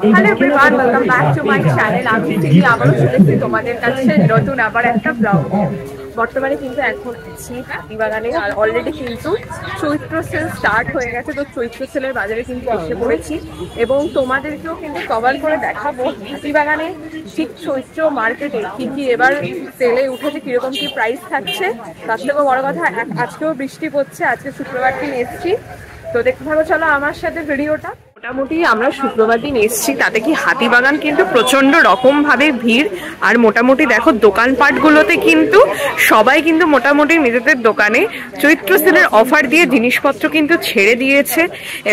Hello everyone, welcome back to my channel. আমি Seely আবারও চলে এসেছি তোমাদের কাছে নতুন আবার একটা ব্লগ। বর্তমানে কিন্তু এখন আছি হাতিবাগানে, আর অলরেডি কিন্তু চৈত্র সেল স্টার্ট হয়ে গেছে। তো চৈত্র সেলের বাজারে কিন্তু এসে পড়েছি এবং তোমাদেরকেও কিন্তু কভার করে দেখাবো হাতিবাগানে ঠিক চৈত্র মার্কেটে কী কী এবার সেলে উঠেছে, কীরকম কী প্রাইস থাকছে। তার থেকেও বড় কথা, আজকেও বৃষ্টি পড়ছে, আজকে শুক্রবার দিন এসেছি। তো দেখতে থাকো, চলো আমার সাথে ভিডিওটা। মোটামুটি আমরা শুক্রবার দিন এসেছি, তাতে কি হাতিবাগান কিন্তু প্রচন্ড রকম ভাবে ভিড়। আর মোটামুটি দেখো দোকানপাটগুলোতে কিন্তু সবাই কিন্তু মোটামুটি নিজেদের দোকানে চৈত্র সেলের অফার দিয়ে জিনিসপত্র কিন্তু ছেড়ে দিয়েছে।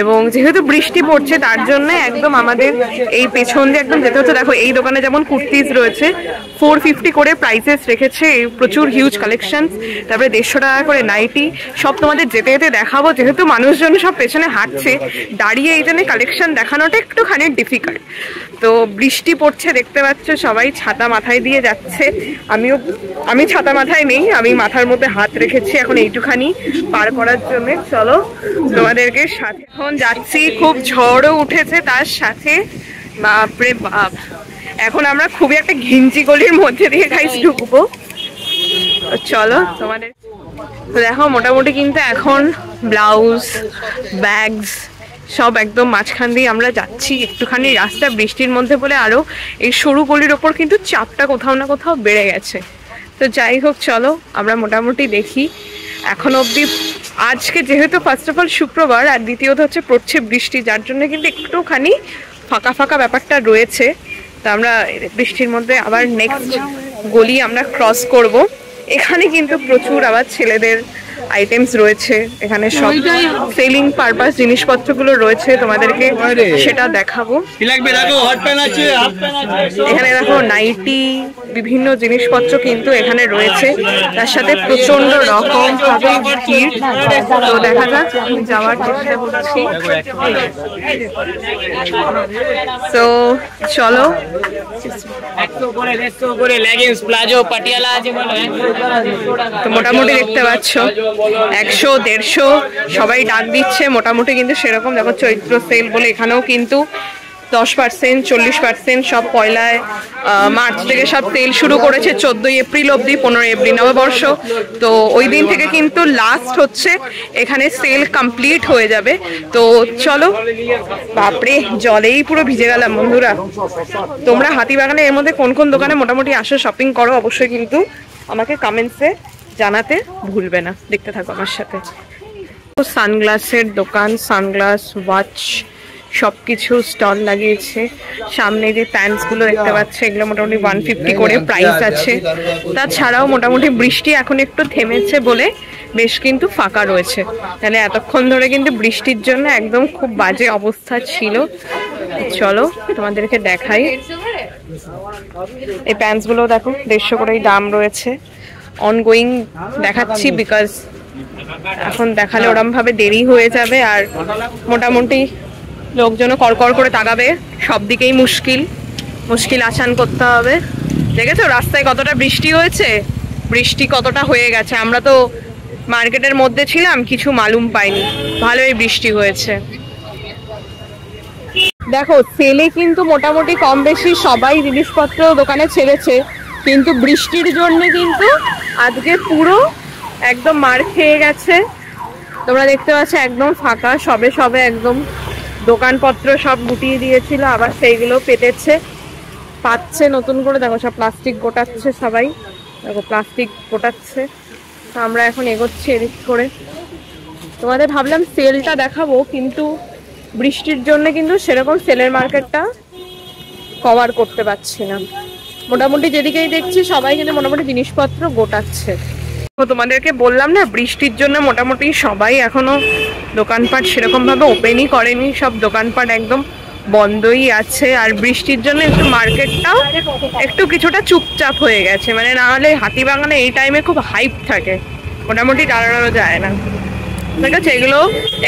এবং যেহেতু বৃষ্টি পড়ছে তার জন্য একদম আমাদের এই পেছন দিয়ে একদম যেতে হচ্ছে। দেখো এই দোকানে যেমন কুর্তিজ রয়েছে 450 করে প্রাইসেস রেখেছে, প্রচুর হিউজ কালেকশন। তারপরে 150 টাকা করে নাইটি, সব তোমাদের যেতে যেতে দেখাবো। যেহেতু মানুষজন সব পেছনে হাঁটছে, দাঁড়িয়ে এই জন্য কালেকশন দেখানোটা একটুখানি ডিফিকাল্ট। তো বৃষ্টি পড়ছে দেখতে পাচ্ছ, সবাই ছাতা মাথায় দিয়ে যাচ্ছে। আমি ছাতা মাথায় নেই, আমি মাথার মধ্যে হাত রেখেছি এখন এইটুখানি পার করার জন্য। চলো তোমাদেরকে সাথে এখন যাচ্ছি, খুব ঝড়ও উঠেছে তার সাথে, বাপরে বাপ। এখন আমরা খুবই একটা ঘিঞ্জি গলির মধ্যে দিয়ে গাইস ঢুকবো। চলো তোমাদের দেখো, মোটামুটি কিন্তু এখন ব্লাউজ ব্যাগস সব একদম মাঝখান দিয়ে আমরা যাচ্ছি। একটুখানি রাস্তা বৃষ্টির মধ্যে বলে আরো এই সরু গলির ওপর কিন্তু চাপটা কোথাও না কোথাও বেড়ে গেছে। তো যাই হোক, চলো আমরা মোটামুটি দেখি। এখন অবধি আজকে যেহেতু ফার্স্ট অফ অল শুক্রবার, আর দ্বিতীয়ত হচ্ছে পড়ছে বৃষ্টি, যার জন্য কিন্তু একটুখানি ফাঁকা ফাঁকা ব্যাপারটা রয়েছে। তো আমরা বৃষ্টির মধ্যে আবার নেক্সট গলি আমরা ক্রস করব। এখানে কিন্তু প্রচুর আবার ছেলেদের আইটেমস রয়েছে, এখানে সব সেলিং পারপাস জিনিসপত্রগুলো রয়েছে, তোমাদেরকে সেটা দেখাবো। এখানে দেখো নাইটি, বিভিন্ন জিনিসপত্র কিন্তু এখানে রয়েছে, তার সাথে প্রচন্ড রকম ভাবে ভিড়। তো দেখা যাক, যাওয়ার চেষ্টা করছি। তো চলো, তো মোটামুটি দেখতে পাচ্ছ 100, 150 সবাই ডাক দিচ্ছে মোটামুটি। কিন্তু সেরকম দেখো চৈত্র সেল বলে এখানেও কিন্তু 10%, 40% সব পয়লায় মার্চ থেকে সব সেল শুরু করেছে। 14 এপ্রিল অব্দি, 15 এপ্রিল নববর্ষ। তো ওই দিন থেকে কিন্তু লাস্ট হচ্ছে এখানে সেল কমপ্লিট হয়ে যাবে। তো চলো, বাপরে জলেই পুরো ভিজে গেলাম বন্ধুরা। তোমরা হাতিবাগানে এর মধ্যে কোন কোন দোকানে মোটামুটি আসো, শপিং করো, অবশ্যই কিন্তু আমাকে কমেন্টসে জানাতে ভুলবে না। দেখতে থাকো আমার সাথে। সানগ্লাসের দোকান, সানগ্লাস, ওয়াচ সবকিছু স্টল লাগিয়েছে। সামনে যে প্যান্টস গুলো দেখতে পাচ্ছে, এগুলো মোটামুটি 150 করে প্রাইস আছে। তাছাড়াও মোটামুটি বৃষ্টি এখন একটু থেমেছে বলে বেশ কিন্তু ফাঁকা রয়েছে, তাহলে এতক্ষণ ধরে কিন্তু বৃষ্টির জন্য একদম খুব বাজে অবস্থা ছিল। চলো তোমাদেরকে দেখাই। এই প্যান্টস গুলো দেখো 150 করেই দাম রয়েছে। অনগোয়িং দেখাচ্ছি, বিকজ এখন দেখালে ওরম ভাবে দেরি হয়ে যাবে, আর মোটামুটি লোকজনও করকর করে তাকাবে। সব দিকেই মুশকিল আসান করতে হবে। দেখেছো রাস্তায় কতটা বৃষ্টি হয়েছে, বৃষ্টি কতটা হয়ে গেছে। আমরা তো মার্কেটের মধ্যে ছিলাম, কিছু মালুম পাইনি, ভালোই বৃষ্টি হয়েছে। দেখো সেলে কিন্তু মোটামুটি কম বেশি সবাই জিনিসপত্র দোকানে ছেড়েছে, কিন্তু বৃষ্টির জন্য কিন্তু আজকে পুরো একদম মার খেয়ে গেছে। তোমরা দেখতে পাচ্ছ একদম ফাঁকা, সবে একদম দোকানপত্র সব গুটিয়ে দিয়েছিল, আবার সেইগুলো পাচ্ছে নতুন করে। দেখো সব প্লাস্টিক গোটাচ্ছে, সবাই দেখো প্লাস্টিক গোটাচ্ছে। তো আমরা এখন এগোচ্ছি এদিক করে। তোমাদের ভাবলাম সেলটা দেখাবো, কিন্তু বৃষ্টির জন্য কিন্তু সেরকম সেলের মার্কেটটা কভার করতে পারছি না। মোটামুটি যেদিকেই দেখছি সবাই কিন্তু মোটামুটি জিনিসপত্র গোটাচ্ছে। তো তোমাদেরকে বললাম না, বৃষ্টির জন্য মোটামুটি সবাই এখনো দোকানপাট সেরকম ভাবে ওপেনই করেনি, সব দোকানপাট একদম বন্ধই আছে। আর বৃষ্টির জন্য একটু মার্কেটটাও একটু কিছুটা চুপচাপ হয়ে গেছে, মানে না হলে হাতিবাগানে এই টাইমে খুব হাইপ থাকে, মোটামুটি দাঁড়ানো যায় না। ঠিক আছে, এগুলো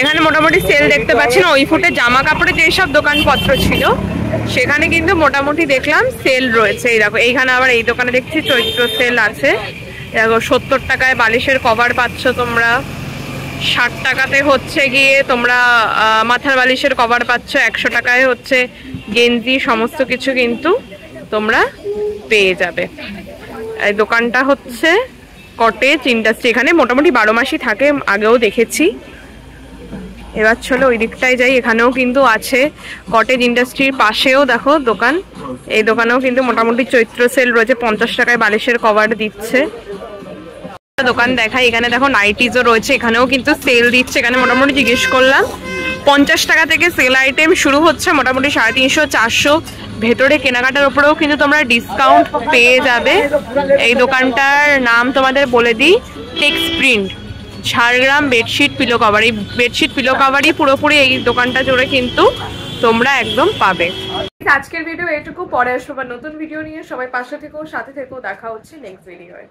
এখানে মোটামুটি সেল দেখতে পাচ্ছি না। ওই ফুটে জামা কাপড়ের যেসব দোকানপত্র ছিল সেখানে কিন্তু মোটামুটি দেখলাম সেল রয়েছে। এই দেখো এইখানে আবার এই দোকানে দেখছি চৈত্র সেল আছে। দেখো 70 টাকায় বালিশের কভার পাচ্ছ তোমরা, 60 টাকাতে হচ্ছে গিয়ে তোমরা মাথার বালিশের কভার পাচ্ছ, 100 টাকায় হচ্ছে গেঞ্জি সমস্ত কিছু কিন্তু তোমরা পেয়ে যাবে। এই দোকানটা হচ্ছে কটেজ ইন্ডাস্ট্রি, এখানে মোটামুটি 12 মাসই থাকে, আগেও দেখেছি। এবার চলো ওই দিকটায় যাই, এখানেও কিন্তু আছে কটেজ ইন্ডাস্ট্রির পাশেও দেখো দোকান। এই দোকানেও কিন্তু মোটামুটি চৈত্র সেল রয়েছে, 50 টাকায় বালিশের কভার দিচ্ছে। দোকান দেখাই, এখানে দেখো নাইটিজও রয়েছে, এখানেও কিন্তু সেল দিচ্ছে। এখানে মোটামুটি জিজ্ঞেস করলাম 50 টাকা থেকে সেল আইটেম শুরু হচ্ছে, মোটামুটি 350 400 ভেতরে কেনাকাটার উপরেও কিন্তু তোমরা ডিসকাউন্ট পেয়ে যাবে। এই দোকানটার নাম তোমাদের বলে দিই, Tex Print, Jhargram bedsheet pillow cover. এই বেডশিট পিলো কভারই পুরোপুরি এই দোকানটা জুড়ে কিন্তু তোমরা একদম পাবে। আজকের ভিডিও এটুকু, পরে আসবো নতুন ভিডিও নিয়ে। সবাই পাশে থেকো, সাথে থেকো, দেখা হচ্ছে নেক্সট ভিডিওয়ে।